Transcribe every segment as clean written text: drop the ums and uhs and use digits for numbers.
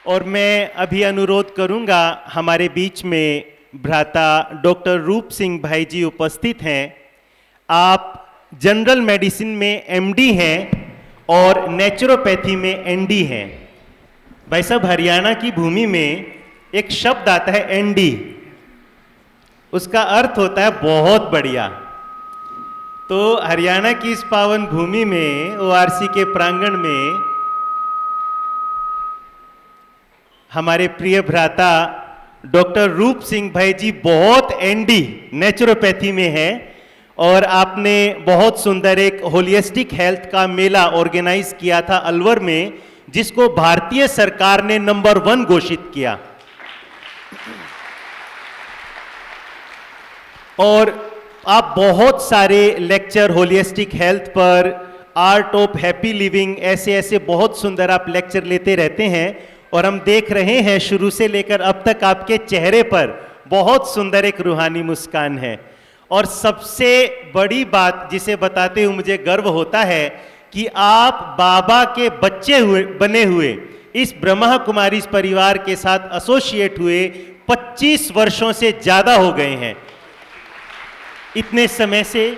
और मैं अभी अनुरोध करूंगा, हमारे बीच में भ्राता डॉक्टर रूप सिंह भाई जी उपस्थित हैं। आप जनरल मेडिसिन में एमडी हैं और नेचुरोपैथी में एनडी हैं। भाई साहब, हरियाणा की भूमि में एक शब्द आता है एनडी, उसका अर्थ होता है बहुत बढ़िया। तो हरियाणा की इस पावन भूमि में ओआरसी के प्रांगण में हमारे प्रिय भ्राता डॉक्टर रूप सिंह भाई जी बहुत एनडी नेचुरोपैथी में है, और आपने बहुत सुंदर एक होलिस्टिक हेल्थ का मेला ऑर्गेनाइज किया था अलवर में, जिसको भारतीय सरकार ने नंबर 1 घोषित किया। और आप बहुत सारे लेक्चर होलिस्टिक हेल्थ पर, आर्ट ऑफ हैप्पी लिविंग, ऐसे ऐसे बहुत सुंदर आप लेक्चर लेते रहते हैं। और हम देख रहे हैं शुरू से लेकर अब तक आपके चेहरे पर बहुत सुंदर एक रूहानी मुस्कान है। और सबसे बड़ी बात जिसे बताते हुए मुझे गर्व होता है कि आप बाबा के बच्चे बने हुए इस ब्रह्मा कुमारीज परिवार के साथ एसोसिएट हुए 25 वर्षों से ज्यादा हो गए हैं। इतने समय से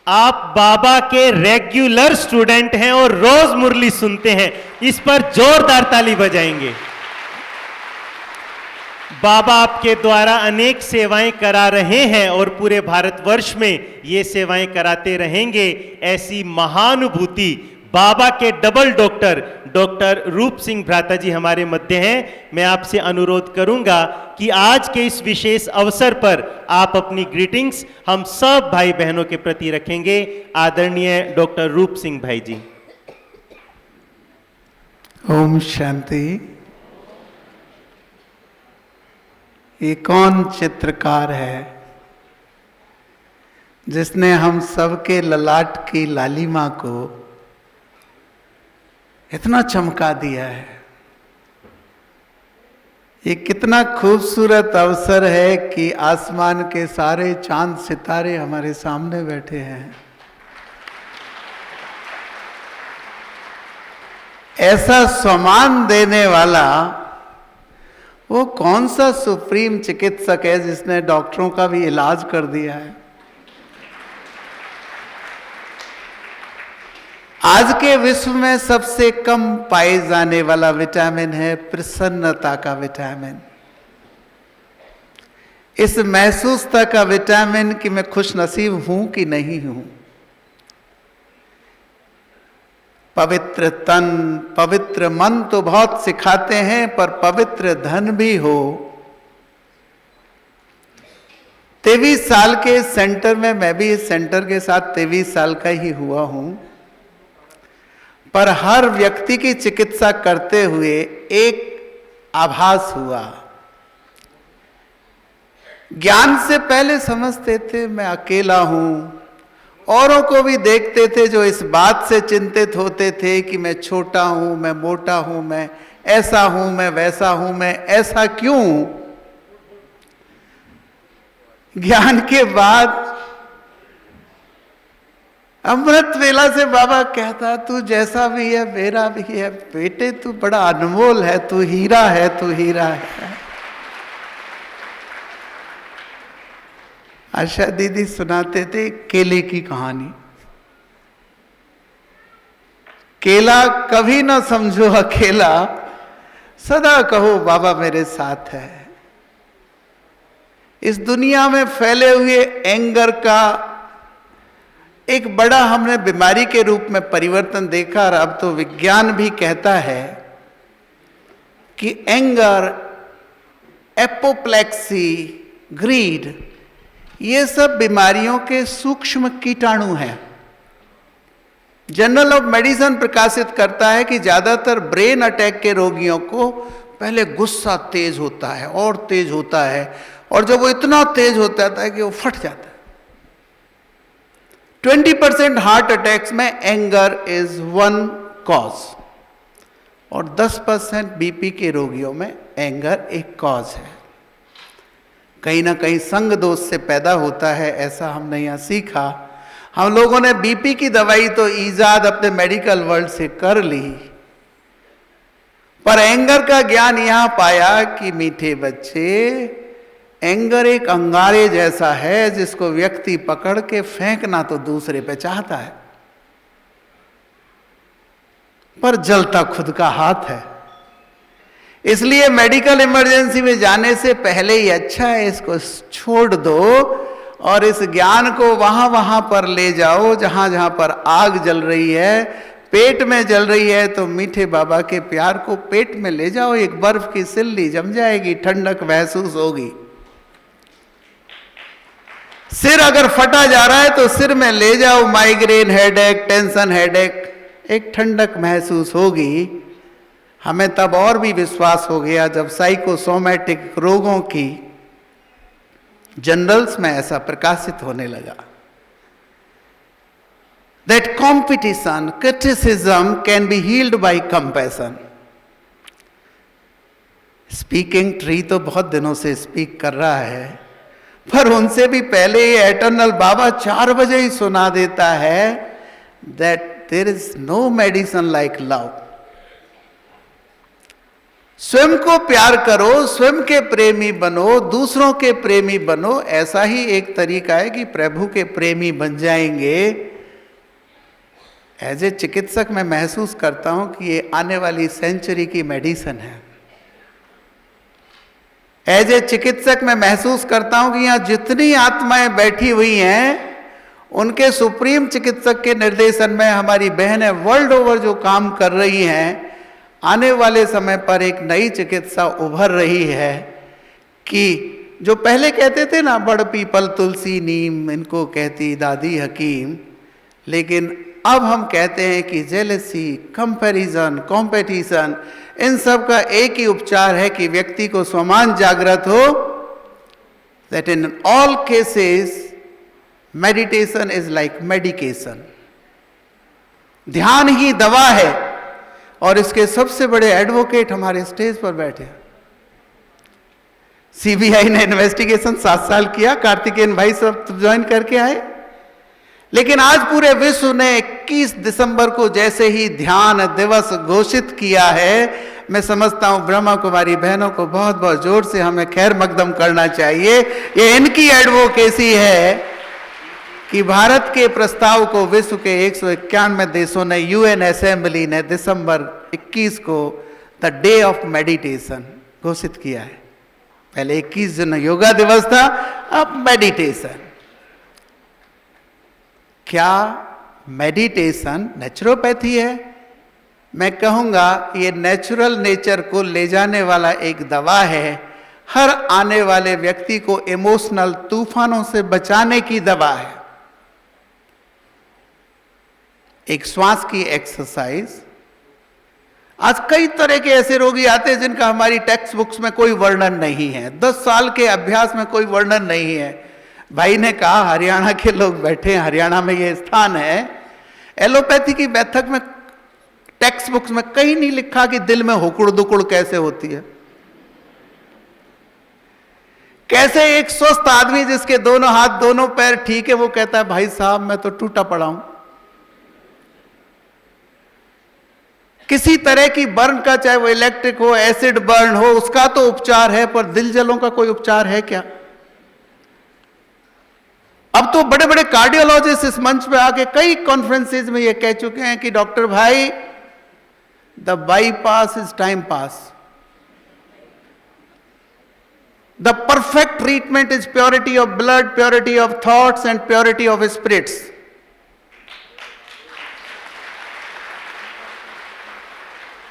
आप बाबा के रेगुलर स्टूडेंट हैं और रोज मुरली सुनते हैं। इस पर जोरदार ताली बजाएंगे। बाबा आपके द्वारा अनेक सेवाएं करा रहे हैं और पूरे भारतवर्ष में ये सेवाएं कराते रहेंगे। ऐसी महानुभूति बाबा के डबल डॉक्टर रूप सिंह भ्राता जी हमारे मध्य हैं। मैं आपसे अनुरोध करूंगा कि आज के इस विशेष अवसर पर आप अपनी ग्रीटिंग्स हम सब भाई बहनों के प्रति रखेंगे। आदरणीय डॉक्टर रूप सिंह भाई जी। ओम शांति। ये कौन चित्रकार है जिसने हम सबके ललाट की लालिमा को इतना चमका दिया है? ये कितना खूबसूरत अवसर है कि आसमान के सारे चांद सितारे हमारे सामने बैठे हैं। ऐसा सम्मान देने वाला वो कौन सा सुप्रीम चिकित्सक है जिसने डॉक्टरों का भी इलाज कर दिया है? आज के विश्व में सबसे कम पाए जाने वाला विटामिन है प्रसन्नता का विटामिन। इस महसूसता का विटामिन कि मैं खुश नसीब हूं कि नहीं हूं। पवित्र तन, पवित्र मन तो बहुत सिखाते हैं, पर पवित्र धन भी हो। 23 साल के सेंटर में, मैं भी इस सेंटर के साथ 23 साल का ही हुआ हूं, पर हर व्यक्ति की चिकित्सा करते हुए एक आभास हुआ। ज्ञान से पहले समझते थे मैं अकेला हूं, औरों को भी देखते थे जो इस बात से चिंतित होते थे कि मैं छोटा हूं, मैं मोटा हूं, मैं ऐसा हूं, मैं वैसा हूं, मैं ऐसा क्यों। ज्ञान के बाद अमृत वेला से बाबा कहता तू जैसा भी है मेरा भी है बेटे, तू बड़ा अनमोल है, तू हीरा है, तू हीरा है। आशा दीदी सुनाते थे केले की कहानी। केला कभी ना समझो अकेला, सदा कहो बाबा मेरे साथ है। इस दुनिया में फैले हुए एंगर का एक बड़ा हमने बीमारी के रूप में परिवर्तन देखा, और अब तो विज्ञान भी कहता है कि एंगर, एपोप्लेक्सी, ग्रीड, ये सब बीमारियों के सूक्ष्म कीटाणु हैं। जर्नल ऑफ मेडिसिन प्रकाशित करता है कि ज्यादातर ब्रेन अटैक के रोगियों को पहले गुस्सा तेज होता है और तेज होता है, और जब वो इतना तेज होता है कि वो फट जाता है। 20% हार्ट अटैक्स में एंगर इज वन कॉज, और 10% बीपी के रोगियों में एंगर एक कॉज है। कहीं ना कहीं संग दोष से पैदा होता है, ऐसा हमने यहाँ सीखा। हम लोगों ने बीपी की दवाई तो ईजाद अपने मेडिकल वर्ल्ड से कर ली, पर एंगर का ज्ञान यहां पाया कि मीठे बच्चे, एंगर एक अंगारे जैसा है जिसको व्यक्ति पकड़ के फेंकना तो दूसरे पे चाहता है, पर जलता खुद का हाथ है। इसलिए मेडिकल इमरजेंसी में जाने से पहले ही अच्छा है इसको छोड़ दो और इस ज्ञान को वहां वहां पर ले जाओ जहां जहां पर आग जल रही है, पेट में जल रही है, तो मीठे बाबा के प्यार को पेट में ले जाओ। एक बर्फ की सिल्ली जम जाएगी, ठंडक महसूस होगी। सिर अगर फटा जा रहा है तो सिर में ले जाओ, माइग्रेन हेडेक, टेंशन हेडेक, एक ठंडक महसूस होगी। हमें तब और भी विश्वास हो गया जब साइकोसोमैटिक रोगों की जर्नल्स में ऐसा प्रकाशित होने लगा। That competition, criticism can be healed by compassion. Speaking tree तो बहुत दिनों से स्पीक कर रहा है, पर उनसे भी पहले ये एटर्नल बाबा 4 बजे ही सुना देता है that there is no medicine like love. स्वयं को प्यार करो, स्वयं के प्रेमी बनो, दूसरों के प्रेमी बनो। ऐसा ही एक तरीका है कि प्रभु के प्रेमी बन जाएंगे। एज ए चिकित्सक मैं महसूस करता हूं कि ये आने वाली सेंचुरी की मेडिसिन है। एज ए चिकित्सक मैं महसूस करता हूं कि यहां जितनी आत्माएं बैठी हुई हैं, उनके सुप्रीम चिकित्सक के निर्देशन में हमारी बहनें वर्ल्ड ओवर जो काम कर रही हैं, आने वाले समय पर एक नई चिकित्सा उभर रही है कि जो पहले कहते थे ना, बड़ पीपल तुलसी नीम, इनको कहती दादी हकीम, लेकिन अब हम कहते हैं कि जेलसी, कंपैरिजन, कंपटीशन, इन सब का एक ही उपचार है कि व्यक्ति को स्वमान जागृत हो। That in all cases meditation is like medication. ध्यान ही दवा है, और इसके सबसे बड़े एडवोकेट हमारे स्टेज पर बैठे हैं। सीबीआई ने इन्वेस्टिगेशन 7 साल किया, कार्तिकेयन भाई सब ज्वाइन करके आए, लेकिन आज पूरे विश्व ने 21 दिसंबर को जैसे ही ध्यान दिवस घोषित किया है, मैं समझता हूं ब्रह्मा कुमारी बहनों को बहुत बहुत जोर से हमें खैर मकदम करना चाहिए। ये इनकी एडवोकेसी है कि भारत के प्रस्ताव को विश्व के 191 देशों ने, यूएन असेंबली ने दिसंबर 21 को द डे ऑफ मेडिटेशन घोषित किया है। पहले 21 जून योगा दिवस था, अब मेडिटेशन। क्या मेडिटेशन नेचुरोपैथी है? मैं कहूंगा ये नेचुरल नेचर को ले जाने वाला एक दवा है। हर आने वाले व्यक्ति को इमोशनल तूफानों से बचाने की दवा है। एक श्वास की एक्सरसाइज। आज कई तरह के ऐसे रोगी आते हैं जिनका हमारी टेक्स्ट बुक्स में कोई वर्णन नहीं है, 10 साल के अभ्यास में कोई वर्णन नहीं है। भाई ने कहा हरियाणा के लोग बैठे हैं, हरियाणा में ये स्थान है। एलोपैथी की बैठक में टेक्स्ट बुक्स में कहीं नहीं लिखा कि दिल में हुकुड़ दुकुड़ कैसे होती है। कैसे एक स्वस्थ आदमी जिसके दोनों हाथ दोनों पैर ठीक है, वो कहता है भाई साहब मैं तो टूटा पड़ा हूं। किसी तरह की बर्न का, चाहे वो इलेक्ट्रिक हो, एसिड बर्न हो, उसका तो उपचार है, पर दिल जलों का कोई उपचार है क्या? अब तो बड़े बड़े कार्डियोलॉजिस्ट इस मंच पे आके कई कॉन्फ्रेंसेज में ये कह चुके हैं कि डॉक्टर भाई the bypass is time pass, the perfect treatment is purity of blood, purity of thoughts and purity of spirits.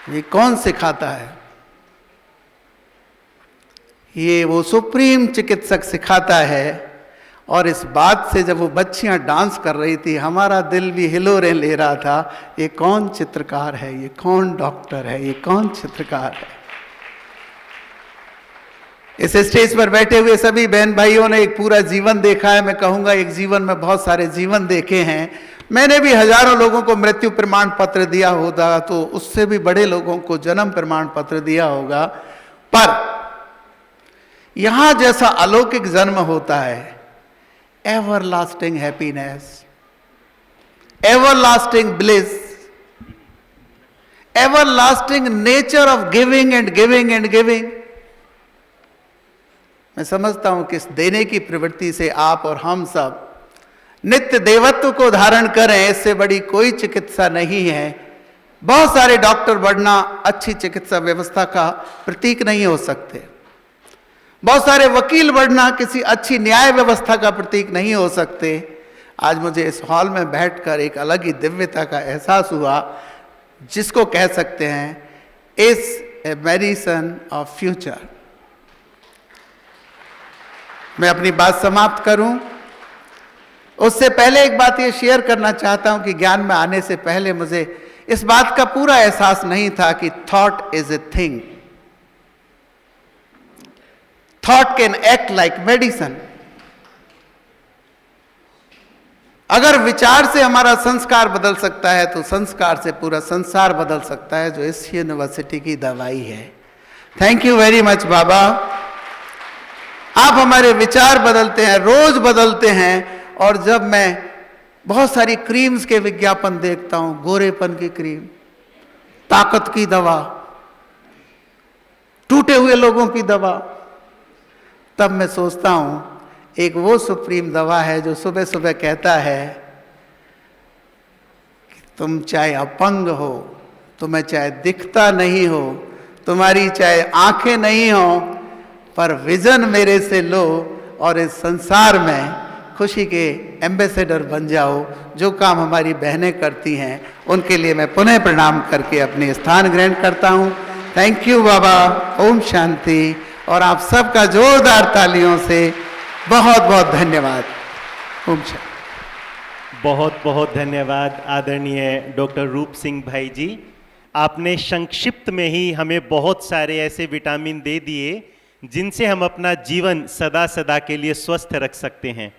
ये कौन सिखाता है? ये वो सुप्रीम चिकित्सक सिखाता है। और इस बात से जब वो बच्चियां डांस कर रही थी, हमारा दिल भी हिलोरें ले रहा था। ये कौन चित्रकार है? ये कौन डॉक्टर है? ये कौन चित्रकार है? इस स्टेज पर बैठे हुए सभी बहन भाइयों ने एक पूरा जीवन देखा है। मैं कहूंगा एक जीवन में बहुत सारे जीवन देखे हैं। मैंने भी हजारों लोगों को मृत्यु प्रमाण पत्र दिया होगा, तो उससे भी बड़े लोगों को जन्म प्रमाण पत्र दिया होगा। पर यहां जैसा अलौकिक जन्म होता है, everlasting happiness, everlasting bliss, everlasting nature of giving and giving and giving. मैं समझता हूं कि इस देने की प्रवृत्ति से आप और हम सब नित्य देवत्व को धारण करें, इससे बड़ी कोई चिकित्सा नहीं है। बहुत सारे डॉक्टर बढ़ना अच्छी चिकित्सा व्यवस्था का प्रतीक नहीं हो सकते। बहुत सारे वकील बढ़ना किसी अच्छी न्याय व्यवस्था का प्रतीक नहीं हो सकते। आज मुझे इस हॉल में बैठकर एक अलग ही दिव्यता का एहसास हुआ, जिसको कह सकते हैं is a medicine of future. मैं अपनी बात समाप्त करूं, उससे पहले एक बात ये शेयर करना चाहता हूं कि ज्ञान में आने से पहले मुझे इस बात का पूरा एहसास नहीं था कि thought is a thing. Thought can act like medicine. अगर विचार से हमारा संस्कार बदल सकता है तो संस्कार से पूरा संसार बदल सकता है, जो इस यूनिवर्सिटी की दवाई है। थैंक यू वेरी मच बाबा। आप हमारे विचार बदलते हैं, रोज बदलते हैं। और जब मैं बहुत सारी क्रीम्स के विज्ञापन देखता हूं, गोरेपन की क्रीम, ताकत की दवा, टूटे हुए लोगों की दवा, तब मैं सोचता हूं एक वो सुप्रीम दवा है जो सुबह सुबह कहता है कि तुम चाहे अपंग हो, तुम्हें चाहे दिखता नहीं हो, तुम्हारी चाहे आंखें नहीं हो, पर विजन मेरे से लो और इस संसार में खुशी के एम्बेसडर बन जाओ। जो काम हमारी बहनें करती हैं उनके लिए मैं पुनः प्रणाम करके अपने स्थान ग्रहण करता हूं। थैंक यू बाबा। ओम शांति। और आप सबका जोरदार तालियों से बहुत बहुत धन्यवाद। ओम शांति। बहुत बहुत धन्यवाद आदरणीय डॉक्टर रूप सिंह भाई जी। आपने संक्षिप्त में ही हमें बहुत सारे ऐसे विटामिन दे दिए जिनसे हम अपना जीवन सदा सदा के लिए स्वस्थ रख सकते हैं।